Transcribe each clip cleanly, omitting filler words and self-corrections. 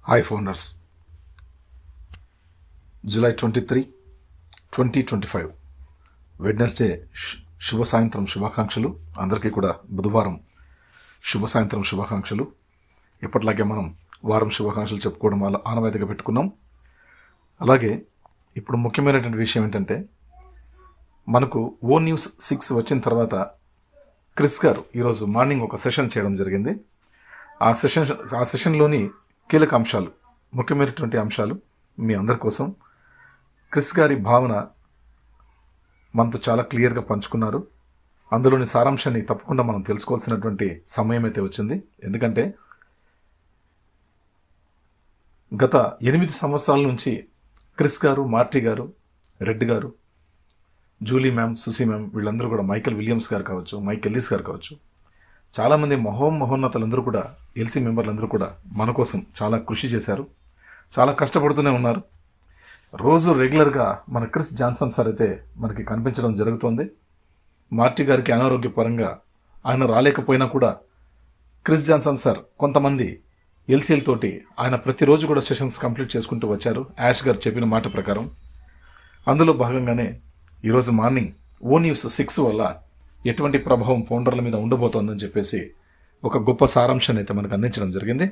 Hi founders, July 23, 2025 Wednesday శుభ సాయంత్రం శుభాకాంక్షలు. అందరికీ కూడా బుధవారం శుభ సాయంత్రం శుభాకాంక్షలు. ఎప్పటిలాగే మనం వారం శుభాకాంక్షలు చెప్పుకోవడం వల్ల ఆనవాయితీగా పెట్టుకున్నాం. అలాగే ఇప్పుడు ముఖ్యమైనటువంటి విషయం ఏంటంటే, మనకు ONews6 వచ్చిన తర్వాత క్రిస్ గారు ఈరోజు మార్నింగ్ ఒక సెషన్ చేయడం జరిగింది. ఆ సెషన్లోని కీలక అంశాలు, ముఖ్యమైనటువంటి అంశాలు మీ అందరి కోసం క్రిస్ గారి భావన మనతో చాలా క్లియర్గా పంచుకున్నారు. అందులోని సారాంశాన్ని తప్పకుండా మనం తెలుసుకోవాల్సినటువంటి సమయం అయితే వచ్చింది. ఎందుకంటే గత 8 సంవత్సరాల నుంచి క్రిస్ గారు, మార్టీ గారు, రెడ్ గారు, జూలీ మ్యామ్, సుసీ మ్యామ్, వీళ్ళందరూ కూడా, మైకేల్ విలియమ్స్ గారు కావచ్చు, మైక్ ఎల్లిస్ గారు కావచ్చు, చాలామంది మహోన్నతులందరూ కూడా, ఎల్సీ మెంబర్లందరూ కూడా మన కోసం చాలా కృషి చేశారు, చాలా కష్టపడుతూనే ఉన్నారు. రోజు రెగ్యులర్గా మన క్రిస్ జాన్సన్ సార్ అయితే మనకి కనిపించడం జరుగుతోంది. మార్టీ గారికి అనారోగ్యపరంగా ఆయన రాలేకపోయినా కూడా క్రిస్ జాన్సన్ సార్ కొంతమంది ఎల్సీలతోటి ఆయన ప్రతిరోజు కూడా సెషన్స్ కంప్లీట్ చేసుకుంటూ వచ్చారు, యాష్ గారు చెప్పిన మాట ప్రకారం. అందులో భాగంగానే ఈరోజు మార్నింగ్ ONews6 వల్ల ఎటువంటి ప్రభావం ఫౌండర్ల మీద ఉండబోతోందని చెప్పేసి ఒక గొప్ప సారాంశాన్ని అయితే మనకు అందించడం జరిగింది.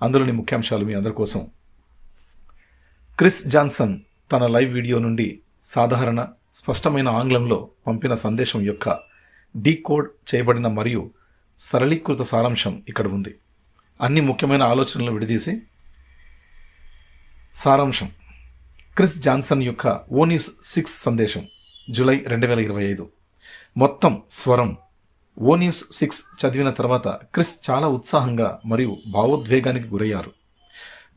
అందులోని ముఖ్యాంశాలు మీ అందరి కోసం. క్రిస్ జాన్సన్ తన లైవ్ వీడియో నుండి సాధారణ స్పష్టమైన ఆంగ్లంలో పంపిన సందేశం యొక్క డీకోడ్ చేయబడిన మరియు సరళీకృత సారాంశం ఇక్కడ ఉంది. అన్ని ముఖ్యమైన ఆలోచనలు విడదీసి సారాంశం. క్రిస్ జాన్సన్ యొక్క ONews6 సందేశం జూలై 2025. మొత్తం స్వరం. ONews6 చదివిన తర్వాత క్రిస్ చాలా ఉత్సాహంగా మరియు భావోద్వేగానికి గురయ్యారు.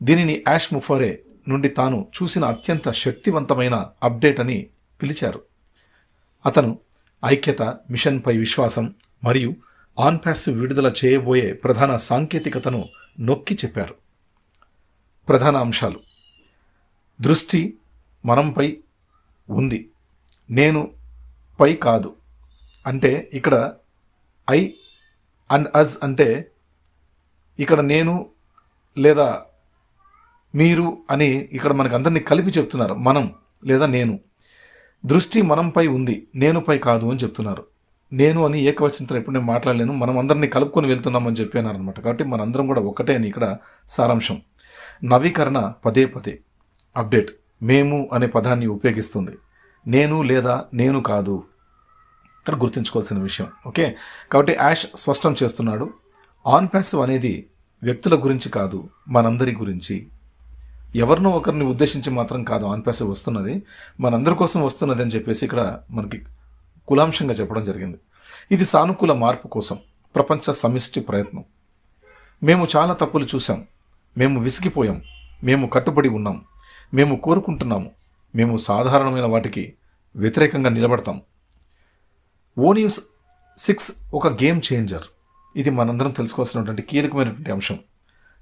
దీనిని యాష్ ముఫరే నుండి తాను చూసిన అత్యంత శక్తివంతమైన అప్డేట్ అని పిలిచారు. అతను ఐక్యత, మిషన్పై విశ్వాసం మరియు ఆన్ ప్యాసివ్ విడుదల చేయబోయే ప్రధాన సాంకేతికతను నొక్కి చెప్పారు. ప్రధాన అంశాలు: దృష్టి మనంపై ఉంది, నేను పై కాదు. అంటే ఇక్కడ ఐ అండ్ అజ్ అంటే ఇక్కడ నేను లేదా మీరు అని ఇక్కడ మనకు అందరినీ కలిపి చెప్తున్నారు. మనం లేదా నేను. దృష్టి మనంపై ఉంది, నేను పై కాదు అని చెప్తున్నారు. నేను అని ఏకవచనంతో ఎప్పుడు నేను మాట్లాడలేను, మనం అందరినీ కలుపుకొని వెళ్తున్నామని చెప్పినారు అనమాట. కాబట్టి మనందరం కూడా ఒకటే అని ఇక్కడ సారాంశం. నవీకరణ పదే పదే అప్డేట్ మేము అనే పదాన్ని ఉపయోగిస్తుంది. నేను లేదా నేను కాదు ఇక్కడ గుర్తుంచుకోవాల్సిన విషయం. ఓకే, కాబట్టి యాష్ స్పష్టం చేస్తున్నాడు, ఆన్ ప్యాసివ్ అనేది వ్యక్తుల గురించి కాదు, మనందరి గురించి. ఎవరినో ఒకరిని ఉద్దేశించి మాత్రం కాదు ఆన్ ప్యాసివ్ వస్తున్నది, మనందరి కోసం వస్తున్నది అని చెప్పేసి ఇక్కడ మనకి కులాంశంగా చెప్పడం జరిగింది. ఇది సానుకూల మార్పు కోసం ప్రపంచ సమిష్టి ప్రయత్నం. మేము చాలా తప్పులు చూసాం, మేము విసిగిపోయాం, మేము కట్టుబడి ఉన్నాం, మేము కోరుకుంటున్నాము, మేము సాధారణమైన వాటికి వ్యతిరేకంగా నిలబడతాం. ONews6 ఒక గేమ్ చేంజర్. ఇది మనందరం తెలుసుకోవాల్సినటువంటి కీలకమైనటువంటి అంశం.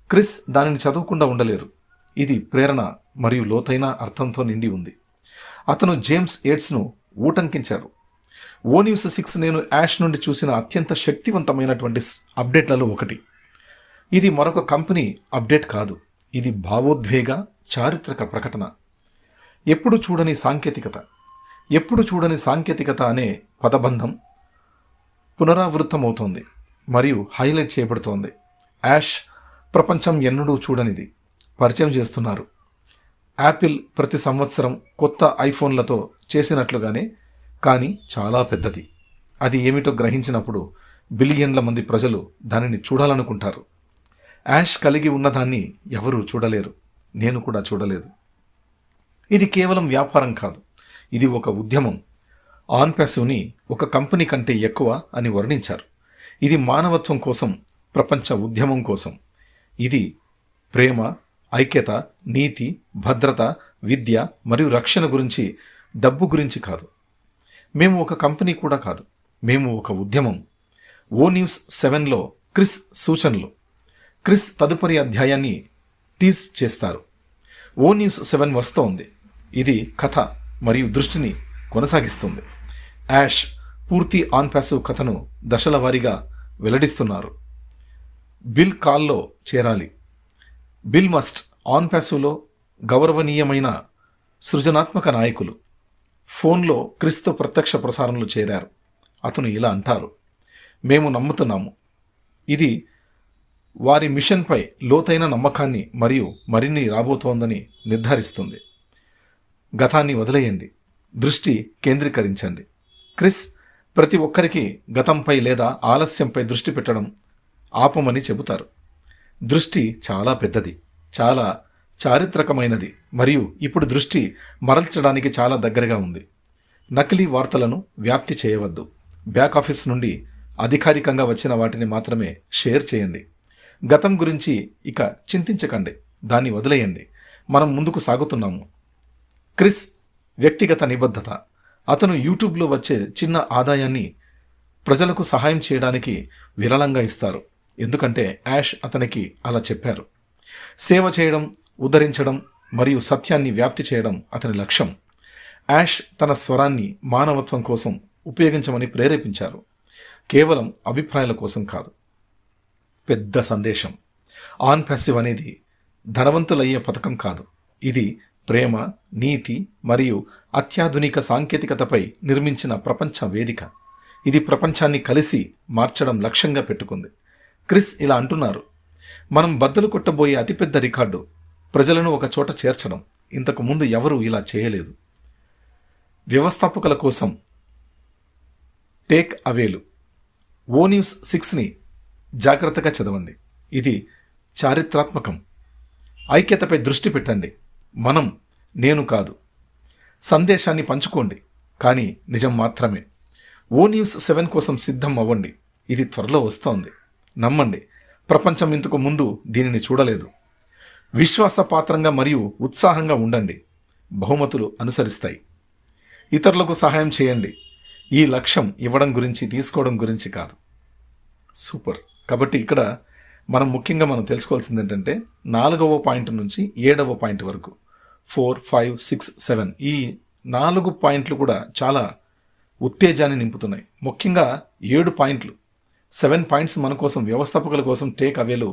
క్రిస్ దానిని చదవకుండా ఉండలేరు. ఇది ప్రేరణ మరియు లోతైన అర్థంతో నిండి ఉంది. అతను జేమ్స్ ఎయిట్స్ను ఊటంకించారు. ONews6 నేను యాష్ నుండి చూసిన అత్యంత శక్తివంతమైనటువంటి అప్డేట్లలో ఒకటి. ఇది మరొక కంపెనీ అప్డేట్ కాదు, ఇది భావోద్వేగ చారిత్రక ప్రకటన. ఎప్పుడు చూడని సాంకేతికత అనే పదబంధం పునరావృతమవుతోంది మరియు హైలైట్ చేయబడుతోంది. యాష్ ప్రపంచం ఎన్నడూ చూడనిది పరిచయం చేస్తున్నారు. యాపిల్ ప్రతి సంవత్సరం కొత్త ఐఫోన్లతో చేసినట్లుగానే, కానీ చాలా పెద్దది. అది ఏమిటో గ్రహించినప్పుడు బిలియన్ల మంది ప్రజలు దానిని చూడాలనుకుంటారు. యాష్ కలిగి ఉన్నదాన్ని ఎవరూ చూడలేరు, నేను కూడా చూడలేదు. ఇది కేవలం వ్యాపారం కాదు, ఇది ఒక ఉద్యమం. ఆన్ ప్యాసివ్ని ఒక కంపెనీ కంటే ఎక్కువ అని వర్ణించారు. ఇది మానవత్వం కోసం, ప్రపంచ ఉద్యమం కోసం. ఇది ప్రేమ, ఐక్యత, నీతి, భద్రత, విద్య మరియు రక్షణ గురించి, డబ్బు గురించి కాదు. మేము ఒక కంపెనీ కూడా కాదు, మేము ఒక ఉద్యమం. ONews7లో క్రిస్ సూచనలు. క్రిస్ తదుపరి అధ్యాయాన్ని టీజ్ చేస్తారు. ONews7 వస్తోంది. ఇది కథ మరియు దృష్టిని కొనసాగిస్తుంది. యాష్ పూర్తి ఆన్ ప్యాసివ్ కథను దశల వారీగా వెల్లడిస్తున్నారు. బిల్ కాల్లో చేరాలి. బిల్ మస్ట్ ఆన్ ప్యాసివ్లో గౌరవనీయమైన సృజనాత్మక నాయకులు ఫోన్లో క్రీస్తు ప్రత్యక్ష ప్రసారంలో చేరారు. అతను ఇలా అంటారు: మేము నమ్ముతున్నాము. ఇది వారి మిషన్పై లోతైన నమ్మకాన్ని మరియు మరిన్ని రాబోతోందని నిర్ధారిస్తుంది. గతాన్ని వదిలేయండి, దృష్టి కేంద్రీకరించండి. క్రిస్ ప్రతి ఒక్కరికి గతంపై లేదా ఆలస్యంపై దృష్టి పెట్టడం ఆపమని చెబుతారు. దృష్టి చాలా పెద్దది, చాలా చారిత్రకమైనది మరియు ఇప్పుడు దృష్టి మరల్చడానికి చాలా దగ్గరగా ఉంది. నకిలీ వార్తలను వ్యాప్తి చేయవద్దు. బ్యాక్ ఆఫీస్ నుండి అధికారికంగా వచ్చిన వాటిని మాత్రమే షేర్ చేయండి. గతం గురించి ఇక చింతించకండి, దాన్ని వదిలేయండి. మనం ముందుకు సాగుతున్నాము. క్రిస్ వ్యక్తిగత నిబద్ధత. అతను యూట్యూబ్లో వచ్చే చిన్న ఆదాయాన్ని ప్రజలకు సహాయం చేయడానికి విరాళంగా ఇస్తారు, ఎందుకంటే యాష్ అతనికి అలా చెప్పారు. సేవ చేయడం, ఉద్ధరించడం మరియు సత్యాన్ని వ్యాప్తి చేయడం అతని లక్ష్యం. యాష్ తన స్వరాన్ని మానవత్వం కోసం ఉపయోగించమని ప్రేరేపించారు, కేవలం అభిప్రాయాల కోసం కాదు. పెద్ద సందేశం. ఆన్ ప్యాసివ్ అనేది ధనవంతులయ్యే పథకం కాదు. ఇది ప్రేమ, నీతి మరియు అత్యాధునిక సాంకేతికతపై నిర్మించిన ప్రపంచ వేదిక. ఇది ప్రపంచాన్ని కలిసి మార్చడం లక్ష్యంగా పెట్టుకుంది. క్రిస్ ఇలా అంటున్నారు: మనం బద్దలు కొట్టబోయే అతిపెద్ద రికార్డు ప్రజలను ఒక చోట చేర్చడం. ఇంతకు ముందు ఎవరూ ఇలా చేయలేదు. వ్యవస్థాపకుల కోసం టేక్ అవేలు. ఓ న్యూస్ 6ని జాగ్రత్తగా చదవండి. ఇది చారిత్రాత్మకం. ఐక్యతపై దృష్టి పెట్టండి. మనం, నేను కాదు. సందేశాన్ని పంచుకోండి, కానీ నిజం మాత్రమే. ఓ న్యూస్ 7 కోసం సిద్ధం అవ్వండి. ఇది త్వరలో వస్తోంది. నమ్మండి, ప్రపంచం ఇంతకు ముందు దీనిని చూడలేదు. విశ్వాసపాత్రంగా మరియు ఉత్సాహంగా ఉండండి. బహుమతులు అనుసరిస్తాయి. ఇతరులకు సహాయం చేయండి. ఈ లక్ష్యం ఇవ్వడం గురించి, తీసుకోవడం గురించి కాదు. సూపర్. కాబట్టి ఇక్కడ మనం తెలుసుకోవాల్సింది ఏంటంటే 4వ పాయింట్ నుంచి 7వ పాయింట్ వరకు 4, 5, 6, 7 ఈ 4 పాయింట్లు కూడా చాలా ఉత్తేజాన్ని నింపుతున్నాయి. ముఖ్యంగా 7 పాయింట్లు, 7 పాయింట్స్ మన కోసం, వ్యవస్థాపకుల కోసం టేక్ అవేలు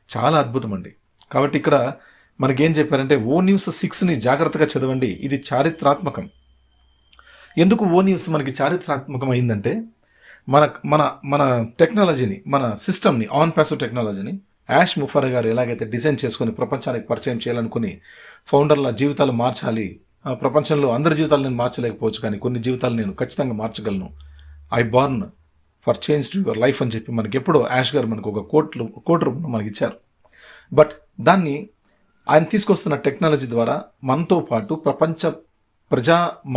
చాలా అద్భుతం అండి. కాబట్టి ఇక్కడ మనకేం చెప్పారంటే ఓ న్యూస్ 6ని జాగ్రత్తగా చదవండి. ఇది చారిత్రాత్మకం. ఎందుకు ఓ న్యూస్ మనకి చారిత్రాత్మకం అయిందంటే మన మన మన టెక్నాలజీని, మన సిస్టమ్ని, ఆన్ ప్యాసివ్ టెక్నాలజీని యాష్ ముఫారా గారు ఎలాగైతే డిజైన్ చేసుకుని ప్రపంచానికి పరిచయం చేయాలనుకుని ఫౌండర్ల జీవితాలు మార్చాలి. ప్రపంచంలో అందరి జీవితాలు నేను మార్చలేకపోవచ్చు, కానీ కొన్ని జీవితాలు నేను ఖచ్చితంగా మార్చగలను. I born for change to your life అని చెప్పి మనకి ఎప్పుడో యాష్ గారు మనకు ఒక కోట్ రూపంలో మనకి ఇచ్చారు. బట్ దాన్ని ఆయన తీసుకొస్తున్న టెక్నాలజీ ద్వారా మనతో పాటు ప్రపంచ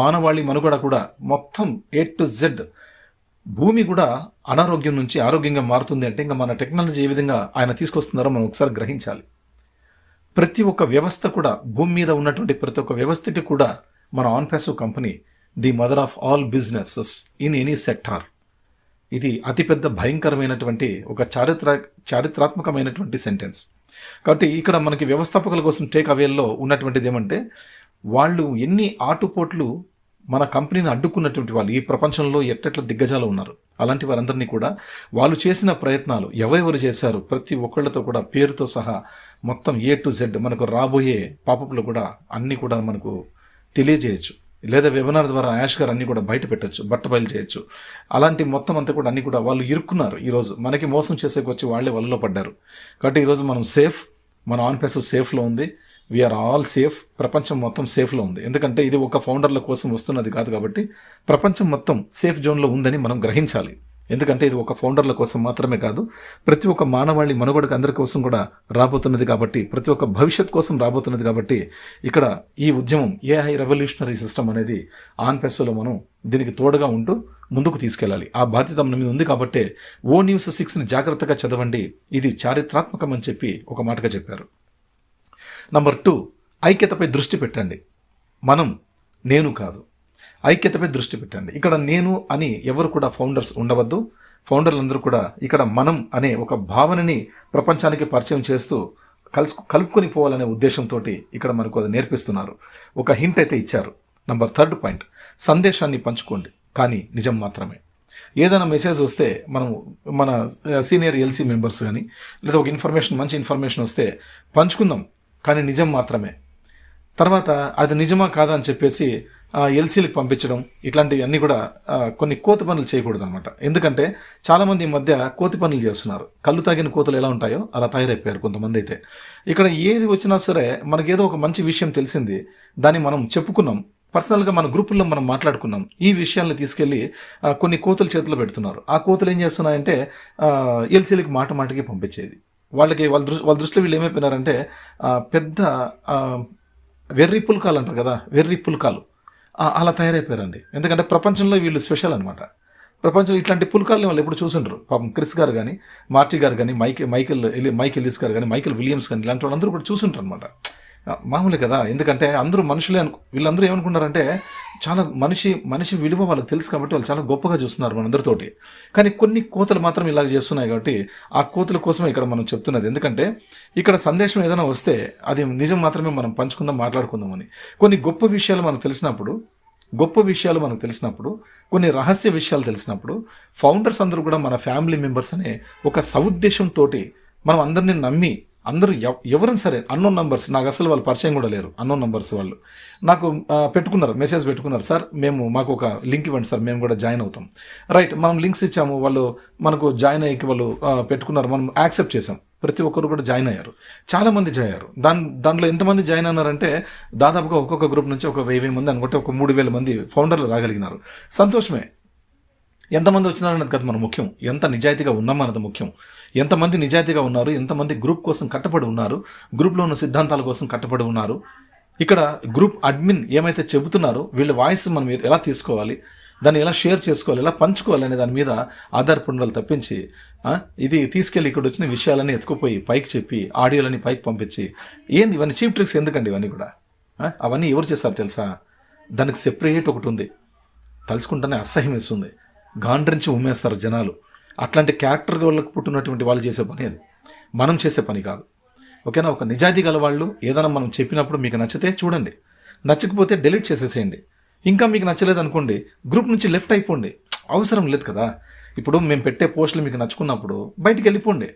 మానవాళి మనుగడ కూడా మొత్తం A to Z భూమి కూడా అనారోగ్యం నుంచి ఆరోగ్యంగా మారుతుంది అంటే ఇంకా మన టెక్నాలజీ ఏ విధంగా ఆయన తీసుకొస్తున్నారో మనం ఒకసారి గ్రహించాలి. ప్రతి ఒక్క వ్యవస్థ కూడా, భూమి మీద ఉన్నటువంటి ప్రతి ఒక్క వ్యవస్థకి కూడా మన on passive company the mother of all businesses in any sector. ఇది అతిపెద్ద భయంకరమైనటువంటి ఒక చారిత్రాత్మకమైనటువంటి సెంటెన్స్. కాబట్టి ఇక్కడ మనకి వ్యవస్థాపకుల కోసం టేక్ అవేల్లో ఉన్నటువంటిది ఏమంటే, వాళ్ళు ఎన్ని ఆటుపోట్లు మన కంపెనీని అడ్డుకున్నటువంటి వాళ్ళు ఈ ప్రపంచంలో ఎట్టెట్ల దిగ్గజాలు ఉన్నారు. అలాంటి వారందరినీ కూడా వాళ్ళు చేసిన ప్రయత్నాలు ఎవరెవరు చేశారు ప్రతి ఒక్కళ్ళతో కూడా పేరుతో సహా మొత్తం A to Z మనకు రాబోయే పాపప్లు కూడా అన్నీ కూడా మనకు తెలియజేయచ్చు. లేదా వెబినార్ ద్వారా యాష్ గారు అన్నీ కూడా బయట పెట్టచ్చు, బయలు చేయొచ్చు. అలాంటి మొత్తం అంతా కూడా అన్నీ కూడా వాళ్ళు ఇరుక్కున్నారు. ఈరోజు మనకి మోసం చేసేకొచ్చి వాళ్ళే వలలో పడ్డారు. కాబట్టి ఈరోజు మనం సేఫ్, మన ఆన్ ప్యాసివ్ సేఫ్లో ఉంది. We are all safe. ప్రపంచం మొత్తం సేఫ్లో ఉంది. ఎందుకంటే ఇది ఒక ఫౌండర్ల కోసం వస్తున్నది కాదు, కాబట్టి ప్రపంచం మొత్తం సేఫ్ జోన్లో ఉందని మనం గ్రహించాలి. ఎందుకంటే ఇది ఒక ఫౌండర్ల కోసం మాత్రమే కాదు, ప్రతి ఒక్క మానవాళి మనుగడకు అందరి కోసం కూడా రాబోతున్నది. కాబట్టి ప్రతి ఒక్క భవిష్యత్ కోసం రాబోతున్నది. కాబట్టి ఇక్కడ ఈ ఉద్యమం AI రెవల్యూషనరీ సిస్టమ్ అనేది ఆన్ ప్యాసివ్లో మనం దీనికి తోడుగా ఉంటూ ముందుకు తీసుకెళ్ళాలి. ఆ బాధ్యత మన మీద ఉంది. కాబట్టి ఓ న్యూస్ 6ని జాగ్రత్తగా చదవండి. ఇది చారిత్రాత్మకం అని చెప్పి ఒక మాటగా చెప్పారు. నంబర్ 2, ఐక్యతపై దృష్టి పెట్టండి. మనం, నేను కాదు. ఐక్యతపై దృష్టి పెట్టండి. ఇక్కడ నేను అని ఎవరు కూడా ఫౌండర్స్ ఉండవద్దు. ఫౌండర్లందరూ కూడా ఇక్కడ మనం అనే ఒక భావనని ప్రపంచానికి పరిచయం చేస్తూ కలుపుకొని పోవాలనే ఉద్దేశంతో ఇక్కడ మనకు అది నేర్పిస్తున్నారు. ఒక హింట్ అయితే ఇచ్చారు. నంబర్ 3 పాయింట్, సందేశాన్ని పంచుకోండి, కానీ నిజం మాత్రమే. ఏదైనా మెసేజ్ వస్తే మనం మన సీనియర్ ఎల్సీ మెంబర్స్ కానీ లేదా ఒక ఇన్ఫర్మేషన్ మంచి ఇన్ఫర్మేషన్ వస్తే పంచుకుందాం, కానీ నిజం మాత్రమే. తర్వాత అది నిజమా కాదా అని చెప్పేసి ఎల్సీలకు పంపించడం, ఇట్లాంటివన్నీ కూడా కొన్ని కోతి పనులు చేయకూడదు అనమాట. ఎందుకంటే చాలామంది ఈ మధ్య కోతి పనులు చేస్తున్నారు. కళ్ళు తాగిన కోతులు ఎలా ఉంటాయో అలా తయారైపోయారు కొంతమంది అయితే. ఇక్కడ ఏది వచ్చినా సరే మనకేదో ఒక మంచి విషయం తెలిసింది, దాన్ని మనం చెప్పుకున్నాం, పర్సనల్గా మన గ్రూపుల్లో మనం మాట్లాడుకున్నాం, ఈ విషయాల్ని తీసుకెళ్ళి కొన్ని కోతుల చేతిలో పెడుతున్నారు. ఆ కోతులు ఏం చేస్తున్నాయంటే ఎల్సీలకి మాట మాటకి పంపించేది. వాళ్ళ దృష్టిలో వీళ్ళు ఏమైపోయినారంటే పెద్ద వెర్రి పుల్కాలు అంటారు కదా, వెర్రి పుల్కాలు అలా తయారైపోయారండి. ఎందుకంటే ప్రపంచంలో వీళ్ళు స్పెషల్ అనమాట. ప్రపంచంలో ఇట్లాంటి పుల్కాలని వాళ్ళు ఎప్పుడు చూసుంటారు. పాపం క్రిస్ గారు కానీ, మార్చి గారు కానీ, మైక్ ఎల్లిస్ గారు కానీ, మైకేల్ విలియమ్స్ కానీ, ఇలాంటి వాళ్ళందరూ కూడా చూసుంటారు అనమాట. మామూలే కదా, ఎందుకంటే అందరూ మనుషులే వీళ్ళందరూ ఏమనుకున్నారంటే చాలా మనిషి విలువ వాళ్ళకి తెలుసు కాబట్టి వాళ్ళు చాలా గొప్పగా చూస్తున్నారు మనందరితోటి. కానీ కొన్ని కోతలు మాత్రం ఇలాగ చేస్తున్నాయి కాబట్టి ఆ కోతల కోసమే ఇక్కడ మనం చెప్తున్నది. ఎందుకంటే ఇక్కడ సందేశం ఏదైనా వస్తే అది నిజం మాత్రమే మనం పంచుకుందాం, మాట్లాడుకుందామని. కొన్ని గొప్ప విషయాలు మనకు తెలిసినప్పుడు, కొన్ని రహస్య విషయాలు తెలిసినప్పుడు ఫౌండర్స్ అందరూ కూడా మన ఫ్యామిలీ మెంబర్స్ అనే ఒక సదుద్దేశంతో మనం అందరినీ నమ్మి, అందరూ ఎవరైనా సరే అన్నోన్ నంబర్స్, నాకు అసలు వాళ్ళు పరిచయం కూడా లేరు, అన్నోన్ నంబర్స్ వాళ్ళు నాకు మెసేజ్ పెట్టుకున్నారు, సార్ మాకు ఒక లింక్ ఇవ్వండి సార్, మేము కూడా జాయిన్ అవుతాం. రైట్, మనం లింక్స్ ఇచ్చాము, వాళ్ళు మనకు జాయిన్ అయ్యి వాళ్ళు పెట్టుకున్నారు, మనం యాక్సెప్ట్ చేసాం. ప్రతి ఒక్కరు కూడా జాయిన్ అయ్యారు, చాలామంది జాయిన్ అయ్యారు. దాంట్లో ఎంతమంది జాయిన్ అన్నారంటే దాదాపుగా ఒక్కొక్క గ్రూప్ నుంచి ఒక 1000 మంది అనుకుంటే ఒక 3000 మంది ఫౌండర్లు రాగలిగినారు. సంతోషమే. ఎంతమంది వచ్చినారన్నది కదా మన ముఖ్యం, ఎంత నిజాయితీగా ఉన్నామన్నది ముఖ్యం. ఎంతమంది నిజాయితీగా ఉన్నారు, ఎంతమంది గ్రూప్ కోసం కట్టబడి ఉన్నారు, గ్రూప్లో ఉన్న సిద్ధాంతాల కోసం కట్టబడి ఉన్నారు. ఇక్కడ గ్రూప్ అడ్మిన్ ఏమైతే చెబుతున్నారో వీళ్ళ వాయిస్ మనం ఎలా తీసుకోవాలి, దాన్ని ఎలా షేర్ చేసుకోవాలి, ఎలా పంచుకోవాలి అనే దాని మీద ఆధారపడి ఉండాలి తప్పించి ఇది తీసుకెళ్ళి ఇక్కడ వచ్చిన విషయాలన్నీ ఎత్తుకుపోయి పైకి చెప్పి ఆడియోలని పైకి పంపించి ఏంది ఇవన్నీ చీప్ ట్రిక్స్ ఎందుకండి? ఇవన్నీ కూడా అవన్నీ ఎవరు చేస్తారు తెలుసా? దానికి సెపరేట్ ఒకటి ఉంది, తలుచుకుంటేనే అసహ్యం వేస్తుంది, గాండ్రించి ఉమ్మేస్తారు జనాలు. అట్లాంటి క్యారెక్టర్ వాళ్ళకు పుట్టినటువంటి వాళ్ళు చేసే పని అది, మనం చేసే పని కాదు. ఓకేనా? ఒక నిజాయితీ గల వాళ్ళు ఏదైనా మనం చెప్పినప్పుడు మీకు నచ్చితే చూడండి, నచ్చకపోతే డిలీట్ చేసేసేయండి. ఇంకా మీకు నచ్చలేదు అనుకోండి, గ్రూప్ నుంచి లెఫ్ట్ అయిపోండి, అవసరం లేదు కదా. ఇప్పుడు మేము పెట్టే పోస్టులు మీకు నచ్చుకున్నప్పుడు బయటికి వెళ్ళిపోండి.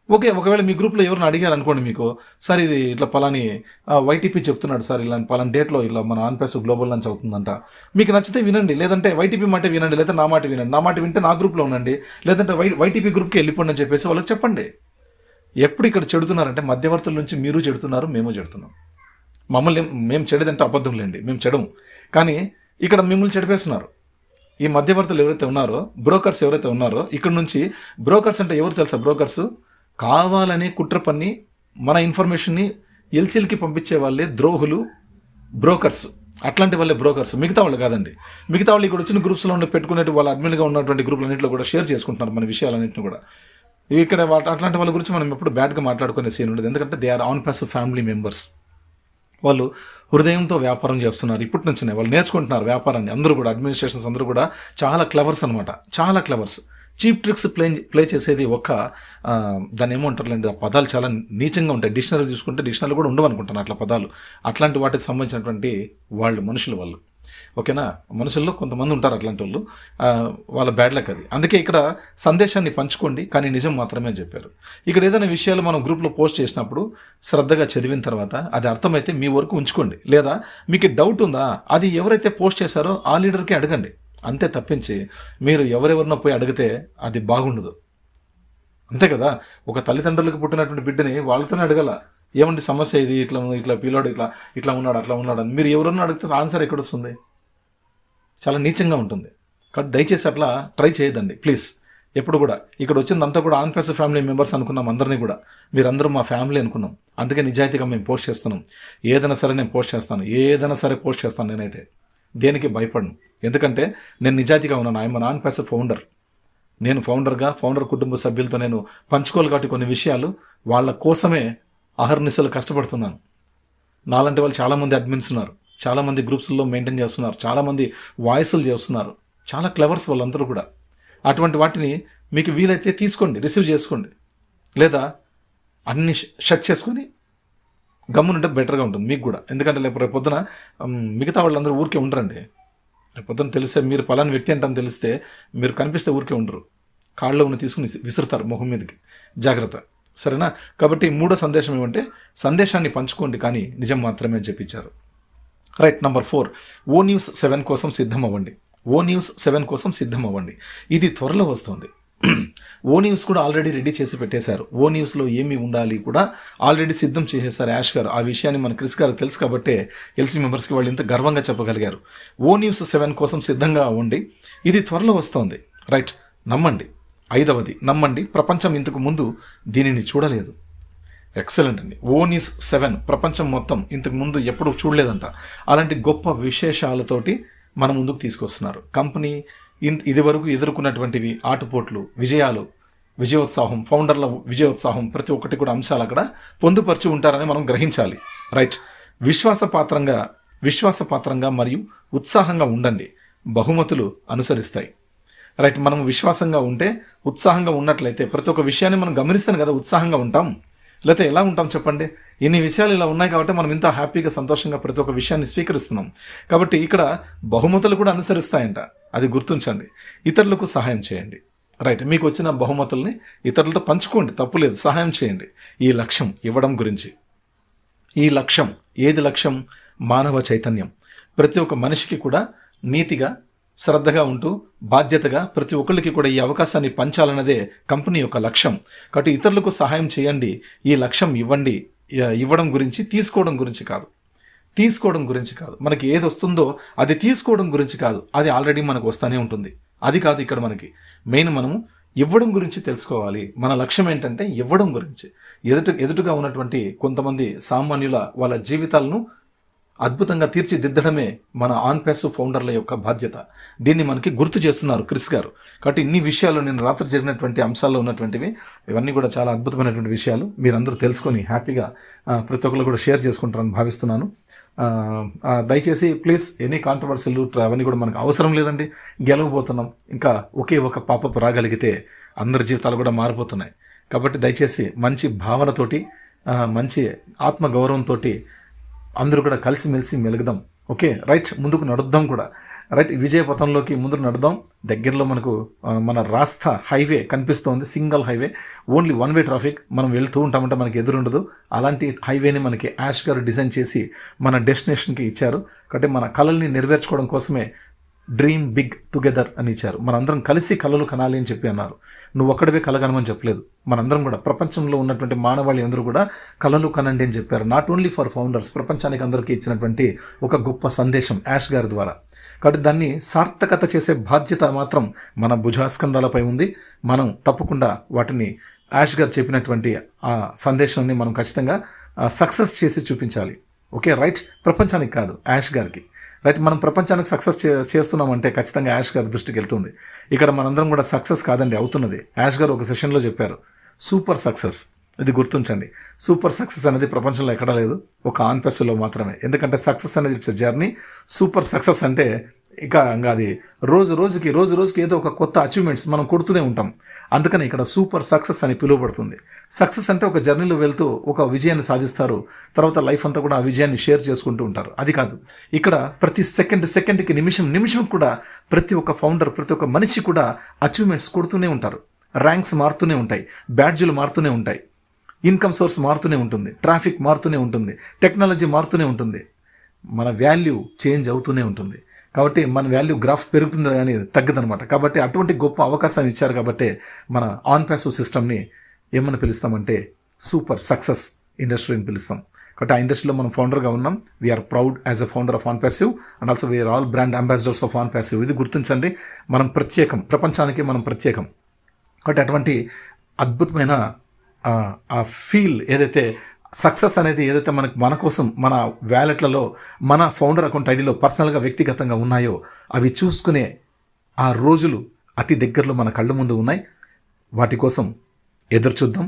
ఓకే, ఒకవేళ మీ గ్రూప్లో ఎవరిని అడిగారు అనుకోండి, మీకు సార్ ఇది ఇట్లా పలాని వైటీపీ చెప్తున్నాడు సార్, ఇలా పలాని డేట్లో ఇలా మన ఆన్పాస్ గ్లోబల్ లంచ్ అవుతుందంట, మీకు నచ్చితే వినండి, లేదంటే వైటీపీ మాట వినండి, లేదా నా మాట వినండి. నా మాట వింటే నా గ్రూప్లో ఉండండి, లేదంటే వైటీపీ గ్రూప్కి వెళ్ళిపోండి అని చెప్పేసి వాళ్ళకి చెప్పండి. ఎప్పుడు ఇక్కడ చెడుతున్నారంటే మధ్యవర్తుల నుంచి మీరు చెడుతున్నారు, మేము చెడుతున్నాం. మేము చెడేదంటే అబద్ధం లేండి, మేము చెడము, కానీ ఇక్కడ మిమ్మల్ని చెడిపేస్తున్నారు. ఈ మధ్యవర్తులు ఎవరైతే ఉన్నారో, బ్రోకర్స్ ఎవరైతే ఉన్నారో, ఇక్కడ నుంచి బ్రోకర్స్ అంటే ఎవరు తెలుసా? బ్రోకర్స్ కావాలని కుట్ర పన్ని మన ఇన్ఫర్మేషన్ని ఎల్సీలకి పంపించే వాళ్ళే ద్రోహులు, బ్రోకర్స్. అట్లాంటి వాళ్ళే బ్రోకర్స్, మిగతా వాళ్ళు కాదండి. మిగతా వాళ్ళు ఇక్కడ వచ్చిన గ్రూప్స్లో పెట్టుకునేట్టు వాళ్ళ అడ్మిన్గా ఉన్నటువంటి గ్రూపులన్నింటిలో కూడా షేర్ చేసుకుంటున్నారు మన విషయాలన్నింటినీ కూడా. ఇక్కడ అట్లాంటి వాళ్ళ గురించి మనం ఎప్పుడు బ్యాడ్గా మాట్లాడుకునే సీన్ ఉండదు, ఎందుకంటే they are on pass family members. వాళ్ళు హృదయంతో వ్యాపారం చేస్తున్నారు, ఇప్పటి నుంచినే వాళ్ళు నేర్చుకుంటున్నారు వ్యాపారాన్ని. అందరూ కూడా అడ్మినిస్ట్రేషన్స్ అందరూ కూడా చాలా క్లవర్స్ అనమాట, చాలా క్లవర్స్. చీప్ ట్రిక్స్ ప్లే చేసేది దాన్ని ఏమంటారులేండి, ఆ పదాలు చాలా నీచంగా ఉంటాయి. డిక్షనరీ చూసుకుంటే డిక్షనరీ కూడా ఉండవనుకుంటాను అట్లా పదాలు. అట్లాంటి వాటికి సంబంధించినటువంటి మనుషులు వాళ్ళు. ఓకేనా? మనుషుల్లో కొంతమంది ఉంటారు అట్లాంటి వాళ్ళు, వాళ్ళ బ్యాడ్ లక్ అది. అందుకే ఇక్కడ సందేశాన్ని పంచుకోండి, కానీ నిజం మాత్రమే చెప్పారు. ఇక్కడ ఏదైనా విషయాలు మనం గ్రూప్లో పోస్ట్ చేసినప్పుడు శ్రద్ధగా చదివిన తర్వాత అది అర్థమైతే మీ వరకు ఉంచుకోండి, లేదా మీకు డౌట్ ఉందా అది ఎవరైతే పోస్ట్ చేశారో ఆ లీడర్కి అడగండి. అంతే తప్పించి మీరు ఎవరెవరినో పోయి అడిగితే అది బాగుండదు. అంతే కదా? ఒక తల్లిదండ్రులకు పుట్టినటువంటి బిడ్డని వాళ్ళతోనే అడగాల, ఏమండి సమస్య ఇది, ఇట్లా పిల్లాడు ఇట్లా ఉన్నాడు అట్లా ఉన్నాడు అని. మీరు ఎవరన్నా అడిగితే ఆన్సర్ ఎక్కడొస్తుంది? చాలా నీచంగా ఉంటుంది. కాబట్టి దయచేసి అట్లా ట్రై చేయొద్దండి ప్లీజ్. ఎప్పుడు కూడా ఇక్కడ వచ్చిందంతా కూడా ఆన్పాస్ ఫ్యామిలీ మెంబర్స్ అనుకున్నాం, అందరినీ కూడా మీరందరూ మా ఫ్యామిలీ అనుకున్నాం. అందుకే నిజాయితీగా మేము పోస్ట్ చేస్తున్నాం. ఏదైనా సరే నేను పోస్ట్ చేస్తాను, ఏదైనా సరే పోస్ట్ చేస్తాను. నేనైతే దేనికి భయపడను, ఎందుకంటే నేను నిజాయితీగా ఉన్నాను. I'm non passive founder. నేను ఫౌండర్ కుటుంబ సభ్యులతో నేను పంచుకోవాలి కాబట్టి కొన్ని విషయాలు వాళ్ళ కోసమే అహర్నిశలు కష్టపడుతున్నాను. నాలాంటి వాళ్ళు చాలామంది అడ్మిన్స్ ఉన్నారు, చాలామంది గ్రూప్స్లో మెయింటైన్ చేస్తున్నారు, చాలామంది వాయిస్లు చేస్తున్నారు, చాలా క్లవర్స్ వాళ్ళందరూ కూడా. అటువంటి వాటిని మీకు వీలైతే తీసుకోండి, రిసీవ్ చేసుకోండి, లేదా అన్ని షట్ చేసుకొని గమ్మునుంటే బెటర్గా ఉంటుంది మీకు కూడా. ఎందుకంటే రేపు పొద్దున మిగతా వాళ్ళందరూ ఊరికే ఉండరండి. రేపు పొద్దున తెలిస్తే మీరు పలాని వ్యక్తి అంటాను తెలిస్తే మీరు కనిపిస్తే ఊరికే ఉండరు, కాళ్ళలో ఉన్న తీసుకుని విసురుతారు మొహం మీదకి. జాగ్రత్త, సరేనా? కాబట్టి మూడో సందేశం ఏమంటే సందేశాన్ని పంచుకోండి కానీ నిజం మాత్రమే అని చెప్పించారు. రైట్. నంబర్ 4, ఓ న్యూస్ 7 కోసం సిద్ధం అవ్వండి. ఓ న్యూస్ 7 కోసం సిద్ధం అవ్వండి. ఇది త్వరలో వస్తుంది. ఓ న్యూస్ కూడా ఆల్రెడీ రెడీ చేసి పెట్టేశారు. ఓ న్యూస్లో ఏమి ఉండాలి కూడా ఆల్రెడీ సిద్ధం చేసేశారు యాష్ గారు. ఆ విషయాన్ని మన క్రిస్ గారు తెలుసు కాబట్టే ఎల్సీ మెంబర్స్కి వాళ్ళు ఇంత గర్వంగా చెప్పగలిగారు. ఓ న్యూస్ 7 కోసం సిద్ధంగా అవ్వండి, ఇది త్వరలో వస్తుంది. రైట్. నమ్మండి. 5వది, నమ్మండి, ప్రపంచం ఇంతకు ముందు దీనిని చూడలేదు. ఎక్సలెంట్ అండి. ఓ న్యూస్ 7 ప్రపంచం మొత్తం ఇంతకు ముందు ఎప్పుడు చూడలేదంట. అలాంటి గొప్ప విశేషాలతోటి మన ముందుకు తీసుకొస్తున్నారు. కంపెనీ ఇది వరకు ఎదుర్కొన్నటువంటివి ఆటుపోట్లు, విజయాలు, విజయోత్సాహం, ఫౌండర్ల విజయోత్సాహం, ప్రతి ఒక్కటి కూడా అంశాలు అక్కడ పొందుపరిచి ఉంటారని మనం గ్రహించాలి. రైట్. విశ్వాసపాత్రంగా మరియు ఉత్సాహంగా ఉండండి, బహుమతులు అనుసరిస్తాయి. రైట్. మనం విశ్వాసంగా ఉంటే, ఉత్సాహంగా ఉన్నట్లయితే ప్రతి ఒక్క విషయాన్ని మనం గమనిస్తాం కదా, ఉత్సాహంగా ఉంటాం. లేకపోతే ఎలా ఉంటాం చెప్పండి? ఇన్ని విషయాలు ఇలా ఉన్నాయి కాబట్టి మనం ఇంత హ్యాపీగా సంతోషంగా ప్రతి ఒక్క విషయాన్ని స్వీకరిస్తున్నాం. కాబట్టి ఇక్కడ బహుమతులు కూడా అనుసరిస్తాయంట, అది గుర్తుంచండి. ఇతరులకు సహాయం చేయండి. రైట్. మీకు వచ్చిన బహుమతుల్ని ఇతరులతో పంచుకోండి, తప్పులేదు, సహాయం చేయండి. ఈ లక్ష్యం ఇవ్వడం గురించి. ఈ లక్ష్యం ఏది లక్ష్యం? మానవ చైతన్యం. ప్రతి ఒక్క మనిషికి కూడా నీతిగా, శ్రద్ధగా ఉంటూ బాధ్యతగా ప్రతి ఒక్కరికి కూడా ఈ అవకాశాన్ని పంచాలన్నదే కంపెనీ యొక్క లక్ష్యం. కాబట్టి ఇతరులకు సహాయం చేయండి. ఈ లక్ష్యం ఇవ్వండి. ఇవ్వడం గురించి, తీసుకోవడం గురించి కాదు. తీసుకోవడం గురించి కాదు. మనకి ఏది వస్తుందో అది తీసుకోవడం గురించి కాదు, అది ఆల్రెడీ మనకు వస్తూనే ఉంటుంది. అది కాదు ఇక్కడ మనకి మెయిన్. మనము ఇవ్వడం గురించి తెలుసుకోవాలి. మన లక్ష్యం ఏంటంటే ఇవ్వడం గురించి. ఎదుటిగా ఉన్నటువంటి కొంతమంది సామాన్యుల వాళ్ళ జీవితాలను అద్భుతంగా తీర్చిదిద్దడమే మన ఆన్ ప్యాసివ్ ఫౌండర్ల యొక్క బాధ్యత. దీన్ని మనకి గుర్తు చేస్తున్నారు క్రిస్ గారు. కాబట్టి ఇన్ని విషయాలు నేను రాత్రి జరిగినటువంటి అంశాల్లో ఉన్నటువంటివి, ఇవన్నీ కూడా చాలా అద్భుతమైనటువంటి విషయాలు. మీరందరూ తెలుసుకొని హ్యాపీగా ప్రతి ఒక్కరు కూడా షేర్ చేసుకుంటారని భావిస్తున్నాను. దయచేసి ప్లీజ్ ఎనీ కాంట్రవర్సీలు అవన్నీ కూడా మనకు అవసరం లేదండి. గెలవబోతున్నాం. ఇంకా ఒకే ఒక పాపప్ రాగలిగితే అందరి జీవితాలు కూడా మారిపోతున్నాయి. కాబట్టి దయచేసి మంచి భావనతోటి, మంచి ఆత్మగౌరవంతో అందరూ కూడా కలిసిమెలిసి మెలుగుదాం. ఓకే. రైట్. ముందుకు నడుద్దాం కూడా. రైట్. విజయ పథంలోకి ముందుకు నడుద్దాం. దగ్గరలో మనకు మన రాస్తా హైవే కనిపిస్తోంది, single highway, only 1 way traffic. మనం వెళ్తూ ఉంటామంటే మనకి ఎదురుండదు. అలాంటి హైవేని మనకి యాష్ గారు డిజైన్ చేసి మన డెస్టినేషన్కి ఇచ్చారు. కాబట్టి మన కళల్ని నెరవేర్చుకోవడం కోసమే డ్రీమ్ బిగ్ టుగెదర్ అని ఇచ్చారు. మనందరం కలిసి కళలు కనాలి అని చెప్పి అన్నారు. నువ్వు ఒక్కడివే కలగనమని చెప్పలేదు. మనందరం కూడా, ప్రపంచంలో ఉన్నటువంటి మానవాళి అందరూ కూడా కళలు కనండి అని చెప్పారు. నాట్ ఓన్లీ ఫర్ ఫౌండర్స్, ప్రపంచానికి అందరికీ ఇచ్చినటువంటి ఒక గొప్ప సందేశం యాష్ గారి ద్వారా. కాబట్టి దాన్ని సార్థకత చేసే బాధ్యత మాత్రం మన భుజాస్కంధాలపై ఉంది. మనం తప్పకుండా వాటిని యాష్ గారు చెప్పినటువంటి ఆ సందేశాన్ని మనం ఖచ్చితంగా సక్సెస్ చేసి చూపించాలి. ఓకే. రైట్. ప్రపంచానికి కాదు, యాష్ గారికి. రైట్. మనం ప్రపంచానికి సక్సెస్ చేస్తున్నామంటే ఖచ్చితంగా యాష్ గారి దృష్టికి వెళ్తుంది. ఇక్కడ మనందరం కూడా సక్సెస్ కాదండి, అవుతున్నది. యాష్ గారు ఒక సెషన్లో చెప్పారు, సూపర్ సక్సెస్. ఇది గుర్తుంచండి. సూపర్ సక్సెస్ అనేది ప్రపంచంలో ఎక్కడా లేదు, ఒక ఆన్ ప్యాసివ్లో మాత్రమే. ఎందుకంటే సక్సెస్ అనేది it's a journey. Super success అంటే ఇక అది రోజు రోజుకి ఏదో ఒక కొత్త అచీవ్మెంట్స్ మనం కొడుతూనే ఉంటాం. అందుకని ఇక్కడ సూపర్ సక్సెస్ అని పిలువబడుతుంది. సక్సెస్ అంటే ఒక జర్నీలో వెళ్తూ ఒక విజయాన్ని సాధిస్తారు, తర్వాత లైఫ్ అంతా కూడా ఆ విజయాన్ని షేర్ చేసుకుంటూ ఉంటారు. అది కాదు. ఇక్కడ ప్రతి సెకండ్కి, నిమిషం కూడా ప్రతి ఒక్క ఫౌండర్, ప్రతి ఒక్క మనిషి కూడా అచీవ్మెంట్స్ కొడుతూనే ఉంటారు. ర్యాంక్స్ మారుతూనే ఉంటాయి, బ్యాడ్జీలు మారుతూనే ఉంటాయి, ఇన్కమ్ సోర్స్ మారుతూనే ఉంటుంది, ట్రాఫిక్ మారుతూనే ఉంటుంది, టెక్నాలజీ మారుతూనే ఉంటుంది, మన వాల్యూ చేంజ్ అవుతూనే ఉంటుంది. కాబట్టి మన వాల్యూ గ్రాఫ్ పెరుగుతుంది కానీ తగ్గదనమాట. కాబట్టి అటువంటి గొప్ప అవకాశాన్ని ఇచ్చారు. కాబట్టి మన ఆన్ ప్యాసివ్ సిస్టమ్ని ఏమని పిలుస్తామంటే సూపర్ సక్సెస్ ఇండస్ట్రీ అని పిలుస్తాం. కాబట్టి ఆ ఇండస్ట్రీలో మనం ఫౌండర్గా ఉన్నాం. We are proud as a founder of on passive and also we are all brand ambassadors of on passive. ఇది గుర్తించండి. మనం ప్రత్యేకం, ప్రపంచానికి మనం ప్రత్యేకం. కాబట్టి అటువంటి అద్భుతమైన ఆ ఫీల్ ఏదైతే సక్సెస్ అనేది ఏదైతే మన కోసం మన వ్యాలెట్లలో, మన ఫౌండర్ అకౌంట్ ఐడిలో పర్సనల్గా, వ్యక్తిగతంగా ఉన్నాయో అవి చూసుకునే ఆ రోజులు అతి దగ్గరలో మన కళ్ళ ముందు ఉన్నాయి. వాటి కోసం ఎదురు చూద్దాం.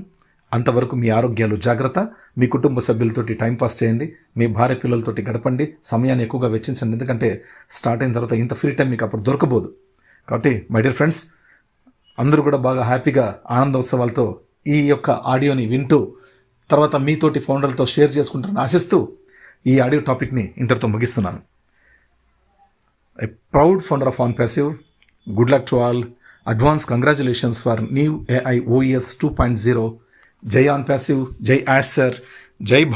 అంతవరకు మీ ఆరోగ్యాలు జాగ్రత్త. మీ కుటుంబ సభ్యులతోటి టైంపాస్ చేయండి, మీ భార్య పిల్లలతోటి గడపండి, సమయాన్ని ఎక్కువగా వెచ్చించండి. ఎందుకంటే స్టార్ట్ అయిన తర్వాత ఇంత ఫ్రీ టైం మీకు అప్పుడు దొరకబోదు. కాబట్టి మై డియర్ ఫ్రెండ్స్, అందరూ కూడా బాగా హ్యాపీగా ఆనందోత్సవాలతో ఈ యొక్క ఆడియోని వింటూ తర్వాత మీతోటి ఫౌండర్లతో షేర్ చేసుకుంటారని ఆశిస్తూ ఈ ఆడియో టాపిక్ని ఇంతటితో ముగిస్తున్నాను. a proud founder of OnPassive. Good luck to all. Advance congratulations for new AI OES 2.0. Jai OnPassive, Jai Ash Sir, Jai Bharat.